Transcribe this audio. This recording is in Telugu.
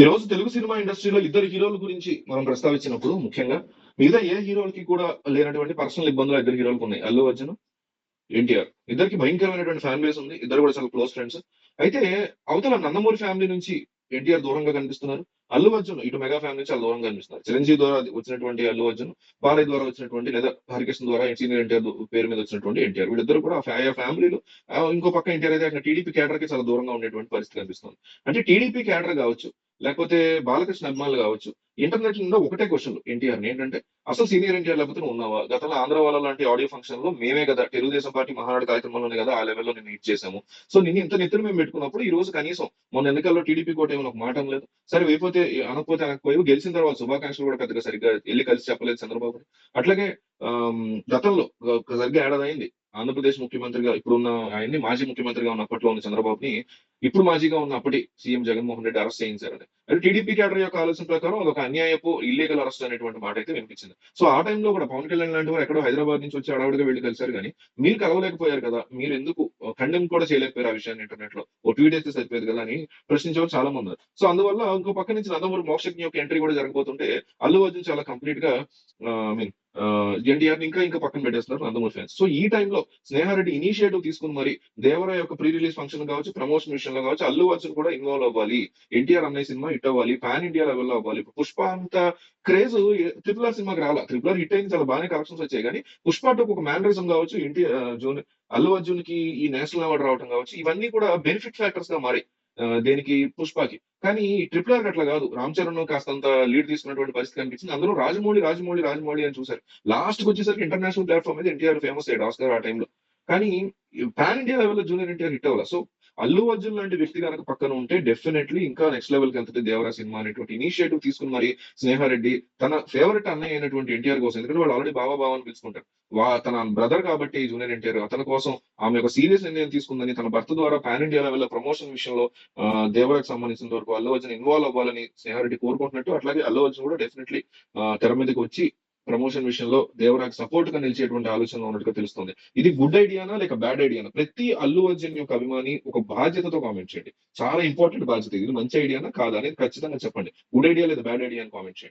ఈ రోజు తెలుగు సినిమా ఇండస్ట్రీలో ఇద్దరు హీరోల గురించి మనం ప్రస్తావించినప్పుడు ముఖ్యంగా మిగతా ఏ హీరోలకి కూడా లేనటువంటి పర్సనల్ ఇబ్బందులు ఇద్దరు హీరోలకు ఉన్నాయి. అల్లు అర్జున్, ఎన్టీఆర్ ఇద్దరికి భయంకరమైనటువంటి ఫ్యాన్ బేస్ ఉంది. ఇద్దరు కూడా చాలా క్లోజ్ ఫ్రెండ్స్. అయితే అవతల నందమూరి ఫ్యామిలీ నుంచి ఎన్టీఆర్ దూరంగా కనిపిస్తున్నారు. అల్లు అర్జున్ ఇటు మెగా ఫ్యామిలీ నుంచి చాలా దూరంగా కనిపిస్తున్నారు. చిరంజీవి ద్వారా వచ్చినటువంటి అల్లు అర్జున్, బాలయ్య ద్వారా వచ్చినటువంటి లేదా హరికృష్ణ ద్వారా సీనియర్ ఎన్టీఆర్ పేరు మీద వచ్చినటువంటి ఎన్టీఆర్, వీళ్ళిద్దరు కూడా ఆ ఫ్యామిలీలో ఇంకో పక్క ఎన్టీఆర్ అయితే టీడీపీ క్యాడర్ కి చాలా దూరంగా ఉండేటువంటి పరిస్థితి కనిపిస్తుంది. అంటే టీడీపీ క్యాడర్ కావచ్చు, లేకపోతే బాలకృష్ణ అభిమానులు కావచ్చు, ఇంటర్నెట్ లో ఒకటే క్వశ్చన్ ఎన్టీఆర్ ఏంటంటే, అసలు సీనియర్ ఎన్టీఆర్ లేకపోతే నువ్వు ఉన్నావా? గతంలో ఆంధ్ర వాళ్ళ లాంటి ఆడియో ఫంక్షన్ లో మేమే కదా తెలుగుదేశం పార్టీ మహానాడు కార్యక్రమంలోనే కదా ఆ లెవెల్లో నేను హిట్ చేశాము. సో నిన్ను ఇంత నెత్తురు మేము పెట్టుకున్నప్పుడు ఈ రోజు కనీసం మొన్న ఎన్నికల్లో టీడీపీ కోట ఏమైనా ఒక మాట అనలేదు. సరే అయిపోతే అనకపోతే అనకపోయి గెలిచిన తర్వాత శుభాకాంక్షలు కూడా పెద్దగా సరిగ్గా వెళ్ళి కలిసి చెప్పలేదు చంద్రబాబు. అట్లాగే గతంలో సరిగ్గా ఏడాది అయింది ఆంధ్రప్రదేశ్ ముఖ్యమంత్రిగా ఇప్పుడున్న ఆయన్ని మాజీ ముఖ్యమంత్రిగా ఉన్న అప్పట్లో ఉన్న చంద్రబాబుని ఇప్పుడు మాజీగా ఉన్న అప్పటి సీఎం జగన్మోహన్ రెడ్డి అరెస్ట్ చేయించారని. అంటే టీడీపీ క్యాడర్ యొక్క ఆలోచన ప్రకారం ఒక అన్యాయపు ఇల్లీగల్ అరెస్ట్ అనేటువంటి మాట అయితే వినిపించింది. సో ఆ టైంలో కూడా పవన్ కళ్యాణ్ లాంటి వారు ఎక్కడో హైదరాబాద్ నుంచి వచ్చి అడవుడిగా వెళ్ళి కలిశారు కానీ మీరు కలవలేకపోయారు కదా, మీరు ఎందుకు ఖండం కూడా చేయలేకపోయారు ఆ విషయాన్ని ఇంటర్నెట్ లో, ఓ ట్వీట్ అయితే సరిపోయేది కదా అని ప్రశ్నించేవారు చాలా మంది ఉన్నారు. సో అందువల్ల ఇంకో పక్క నుంచి నందమూరి మోక్షజ్ఞ యొక్క ఎంట్రీ కూడా జరగబోతుంటే అల్లు అర్జున్ చాలా కంప్లీట్ గా ఐ మీన్ ఎన్టీఆర్ ఇంకా పక్కన పెట్టేస్తున్నారు నందమూరి ఫ్యాన్స్. సో ఈ టైంలో స్నేహారెడ్డి ఇనిషియేటివ్ తీసుకుని మరి దేవరా యొక్క ప్రీ రిలీజ్ ఫంక్షన్ కావచ్చు, ప్రమోషన్ విషయంలో కావచ్చు, అల్లు అర్జున్ కూడా ఇన్వాల్వ్ అవ్వాలి. ఎన్టీఆర్ అనే సినిమా హిట్ అవ్వాలి, పాన్ ఇండియా లెవెల్లో అవ్వాలి. ఇప్పుడు పుష్ప అంత క్రేజ్ ట్రిపుల్ ఆర్ సినిమాకి రాలా. ట్రిపుల్ ఆర్ హిట్ అయింది, చాలా బాగానే కలెక్షన్స్ వచ్చాయి కానీ పుష్ప టూ ఒక మేనరిజం కావచ్చు, అల్లు అర్జున్ కి ఈ నేషనల్ అవార్డు రావడం కావచ్చు, ఇవన్నీ కూడా బెనిఫిట్ ఫ్యాక్టర్స్ గా మారాయి దేనికి, పుష్పకి. కానీ ట్రిపుల్ ఆర్ అట్లా కాదు. రామ్ చరణ్ కాస్తంత లీడ్ తీసుకున్నటువంటి పరిస్థితి కనిపించింది. అందులో రాజమౌళి అని చూశారు. లాస్ట్ కి వచ్చేసరికి ఇంటర్నేషనల్ ప్లాట్ఫామ్ మీద ఎన్టీఆర్ ఫేమస్ అయ్యాడు ఆస్కార్ ఆ టైంలో. కానీ పాన్ ఇండియా లెవెల్లో జూనియర్ ఎన్టీఆర్ హిట్ అవ్వాలి. సో అల్లు అర్జున్ లాంటి వ్యక్తి కనుక పక్కన ఉంటే డెఫినెట్లీ ఇంకా నెక్స్ట్ లెవెల్ కి వెళ్తుంది దేవరా సినిమా అనేటువంటి ఇనిషియేటివ్ తీసుకుని మరి స్నేహారెడ్డి తన ఫేవరెట్ అన్నయ్య అయినటువంటి ఎన్టీఆర్ కోసం, ఎందుకంటే వాళ్ళు ఆల్రెడీ బావా అని పిలుచుకుంటారు, తన బ్రదర్ కాబట్టి జూనియర్ ఎన్టీఆర్ అతని కోసం ఆమె ఒక సీరియస్ నిర్ణయం తీసుకుందని తన భర్త ద్వారా పాన్ ఇండియా లెవెల్ ప్రమోషన్ విషయంలో దేవరాకి సంబంధించిన వరకు అల్లు అర్జున్ ఇన్వాల్వ్ అవ్వాలని స్నేహారెడ్డి కోరుకుంటున్నట్టు, అట్లాగే అల్లు అర్జున్ కూడా డెఫినెట్లీ తెర మీదకి వచ్చి ప్రమోషన్ విషయంలో దేవరాకి సపోర్ట్ గా నిలిచేటువంటి ఆలోచన ఉన్నట్టుగా తెలుస్తుంది. ఇది గుడ్ ఐడియానా లేక బ్యాడ్ ఐడియానా? ప్రతి అల్లు అర్జున్ యొక్క అభిమాని ఒక బాధ్యతతో కామెంట్ చేయండి. చాలా ఇంపార్టెంట్ బాధ్యత. ఇది మంచి ఐడియానా కాదా అనేది ఖచ్చితంగా చెప్పండి. గుడ్ ఐడియా లేదా బ్యాడ్ ఐడియా అని కామెంట్ చేయండి.